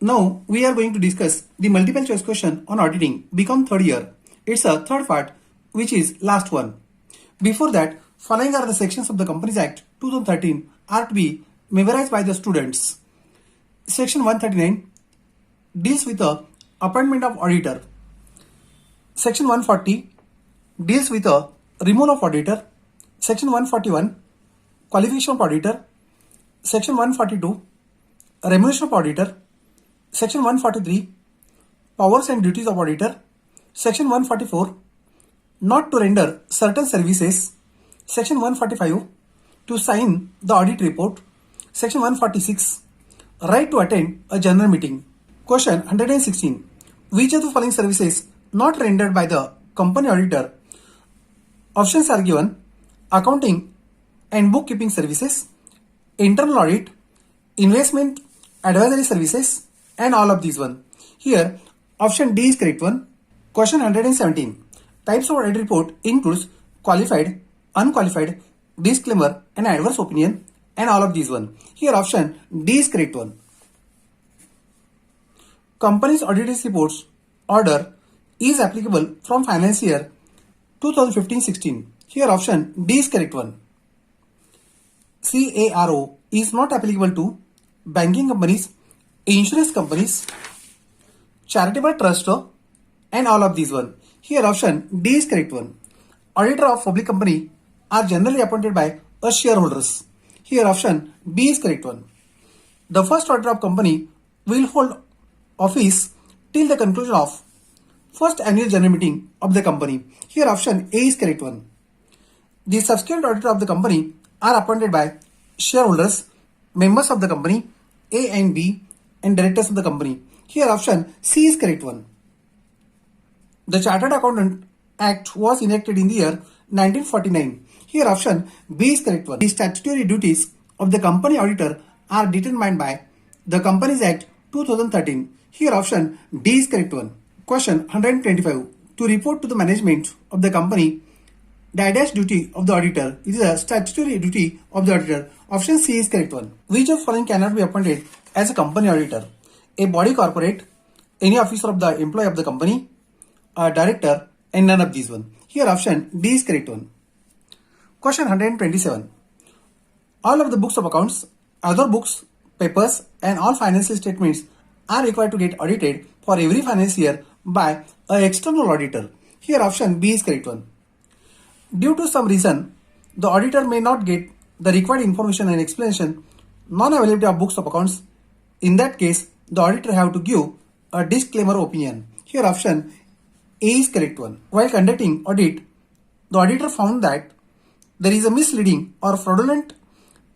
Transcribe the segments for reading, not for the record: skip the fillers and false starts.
Now we are going to discuss the multiple choice question on auditing become third year. It's a third part which is last one. Before that, following are the sections of the Companies Act 2013 are to be memorized by the students. Section 139 deals with the appointment of auditor. Section 140 deals with the removal of auditor. Section 141 qualification of auditor. Section 142 remuneration of auditor. Section 143 powers and duties of auditor. Section 144 not to render certain services. Section 145 to sign the audit report. Section 146 right to attend a general meeting. Question 116. Which of the following services not rendered by the company auditor? Options are given: accounting and bookkeeping services, internal audit, investment advisory services, and all of these one. Here, option D is correct one. Question 117. Types of audit report includes qualified, unqualified, disclaimer, and adverse opinion, and all of these one. Here, option D is correct one. Company's auditor's reports order is applicable from finance year 2015-16. Here, option D is correct one. CARO is not applicable to banking companies, insurance companies, charitable trust, and all of these one. Here, option D is correct one. Auditor of public company are generally appointed by a shareholders. Here, option B is correct one. The first auditor of company will hold office till the conclusion of first annual general meeting of the company. Here, option A is correct one. The subsequent auditor of the company are appointed by shareholders, members of the company, A and B, and directors of the company. Here, option C is correct one. The Chartered Accountant Act was enacted in the year 1949. Here, option B is correct one. The statutory duties of the company auditor are determined by the Companies Act 2013. Here, option D is correct one. Question 125. To report to the management of the company, the duty of the auditor is a statutory duty of the auditor. Option C is correct one. Which of following cannot be appointed as a company auditor? A body corporate, any officer of the employee of the company, a director, and none of these one. Here, option D is correct one. Question 127. All of the books of accounts, other books, papers, and all financial statements are required to get audited for every financial year by an external auditor. Here, option B is correct one. Due to some reason, the auditor may not get the required information and explanation, non-availability of books of accounts. In that case, the auditor have to give a disclaimer opinion. Here, option A is correct one. While conducting audit, the auditor found that there is a misleading or fraudulent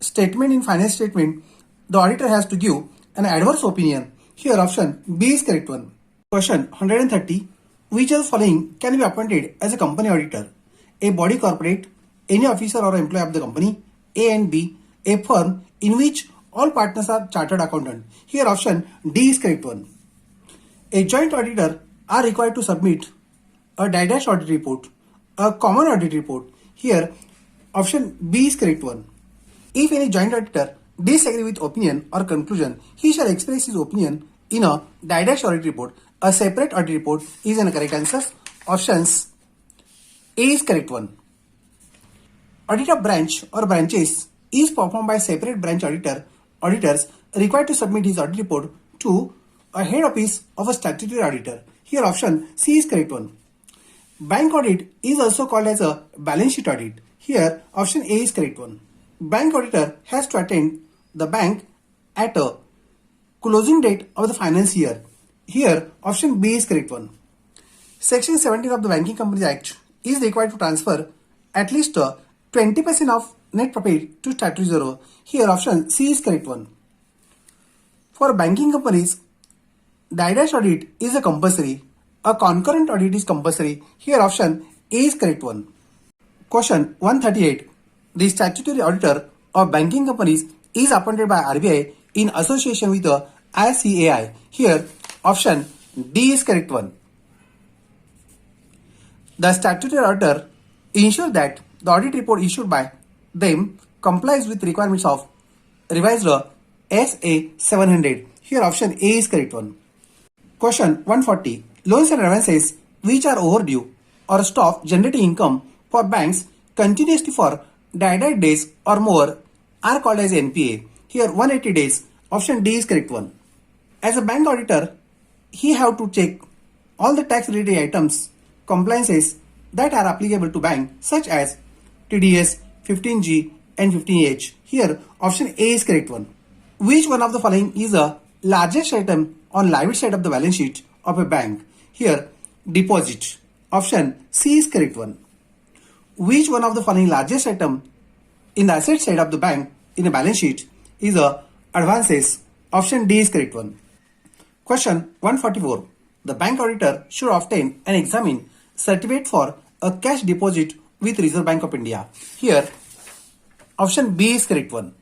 statement in finance statement. The auditor has to give an adverse opinion. Here, option B is correct one. Question 130. Which of the following can be appointed as a company auditor? A body corporate, any officer or employee of the company, A and B, a firm in which all partners are chartered accountant. Here, option D is correct one. A joint auditor are required to submit a dash audit report, a common audit report. Here, option B is correct one. If any joint auditor disagree with opinion or conclusion, he shall express his opinion in a dash audit report. A separate audit report is an correct answer. Options A is correct one. Audit of branch or branches is performed by separate branch auditors required to submit his audit report to a head office of a statutory auditor. Here, option C is correct one. Bank audit is also called as a balance sheet audit. Here, option A is correct one. Bank auditor has to attend the bank at a closing date of the finance year. Here, option B is correct one. Section 17 of the Banking Companies Act is required to transfer at least 20% of net profit to statutory reserve. Here, option C is correct one. For banking companies, dash audit is a compulsory. A concurrent audit is compulsory. Here, option A is correct one. Question 138. The statutory auditor of banking companies is appointed by RBI in association with the ICAI. Here, option D is correct one. The statutory auditor ensures that the audit report issued by them complies with requirements of revised SA 700. Here option A is correct one. Question 140. Loans and advances which are overdue or stop generating income for banks continuously for died days or more are called as NPA. Here 180 days. Option D is correct one. As a bank auditor, he have to check all the tax related items, compliances that are applicable to bank such as TDS, 15G and 15H. Here option A is correct one. Which one of the following is the largest item on liability side of the balance sheet of a bank? Here deposit. Option C is correct one. Which one of the following largest item in the asset side of the bank in a balance sheet is a advances? Option D is correct one. Question 144. The bank auditor should obtain and examine certificate for a cash deposit with Reserve Bank of India. Here option B is correct one.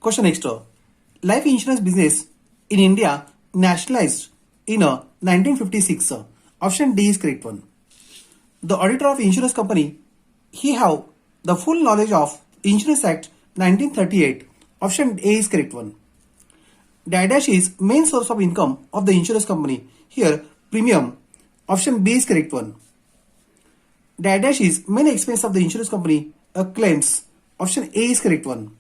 Question next. Life insurance business in India nationalized in 1956. Option D is correct one. The auditor of insurance company, he have the full knowledge of Insurance Act 1938. Option A is correct one. Dash is main source of income of the insurance company. Here premium. Option B is correct one. Dash is main expense of the insurance company. Claims. Option A is correct one.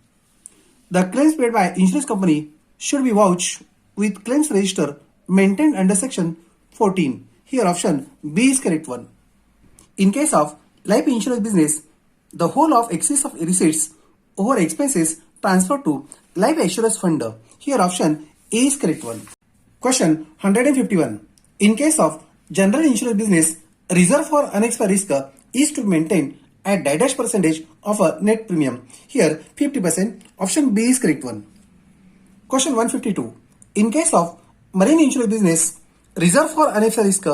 The claims paid by insurance company should be vouched with claims register maintained under section 14. Here option B is correct one. In case of life insurance business, the whole of excess of receipts over expenses transferred to life insurance fund. Here option A is correct one. Question 151. In case of general insurance business, reserve for unexpired risk is to maintain at dash percentage of a net premium. Here 50%. Option B is correct one. Question 152. In case of marine insurance business, reserve for unexpired risk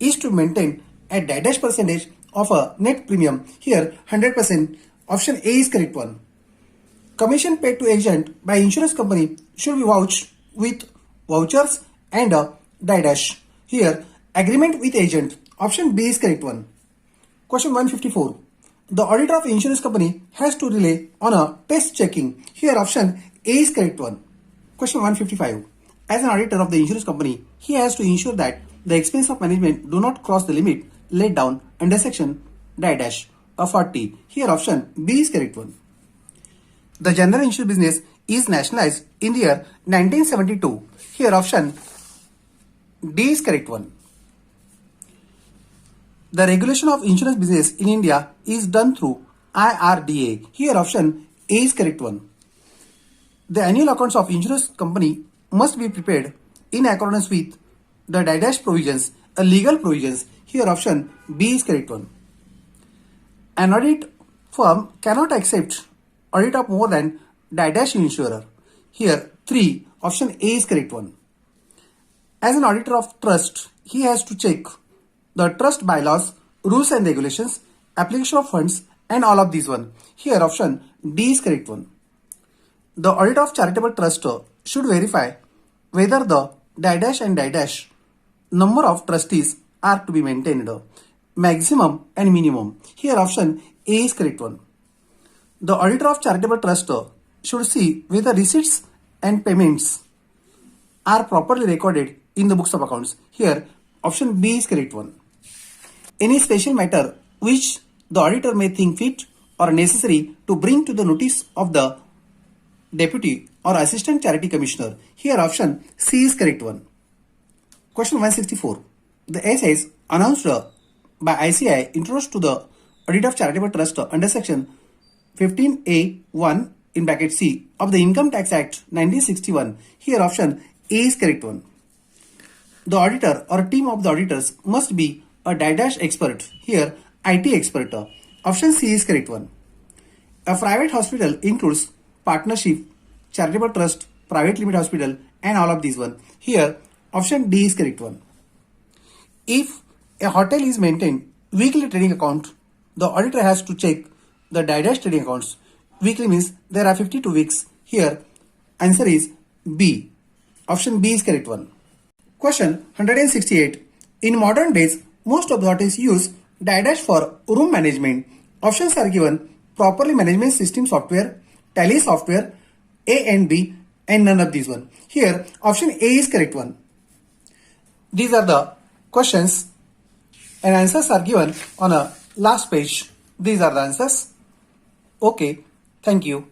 is to maintain at dash percentage of a net premium. Here 100%. Option A is correct one. Commission paid to agent by insurance company should be vouched with vouchers and dash. Here agreement with agent. Option B is correct one. Question 154. The auditor of insurance company has to rely on a test checking. Here option A is correct one. Question 155. As an auditor of the insurance company, he has to ensure that the expense of management do not cross the limit laid down under section dash of 40. Here option B is correct one. The general insurance business is nationalized in the year 1972. Here option D is correct one. The regulation of insurance business in India is done through IRDA. Here option A is correct one. The annual accounts of insurance company must be prepared in accordance with the dash provisions, legal provisions. Here option B is correct one. An audit firm cannot accept audit of more than dash insurer. Here 3. Option A is correct one. As an auditor of trust, he has to check the trust bylaws, rules and regulations, application of funds and all of these one. Here option D is correct one. The auditor of charitable trust should verify whether the dash and dash number of trustees are to be maintained, maximum and minimum. Here option A is correct one. The auditor of charitable trust should see whether receipts and payments are properly recorded in the books of accounts. Here option B is correct one. Any special matter which the auditor may think fit or necessary to bring to the notice of the deputy or assistant charity commissioner. Here option C is correct one. Question 164. The essays announced by ICI introduced to the audit of charitable trust under section 15A1 in bracket C of the Income Tax Act 1961. Here option A is correct one. The auditor or team of the auditors must be a dash expert. Here IT expert. Option C is correct one. A private hospital includes partnership, charitable trust, private limited hospital and all of these one. Here option D is correct one. If a hotel is maintained weekly trading account, the auditor has to check the dash trading accounts. Weekly means there are 52 weeks. Here answer is B. Option B is correct one. Question 168. In modern days, most of the hotels use dash for room management. Options are given: properly management system software, tally software, A and B, and none of these one. Here option A is correct one. These are the questions and answers are given on a last page. These are the answers. Okay, thank you.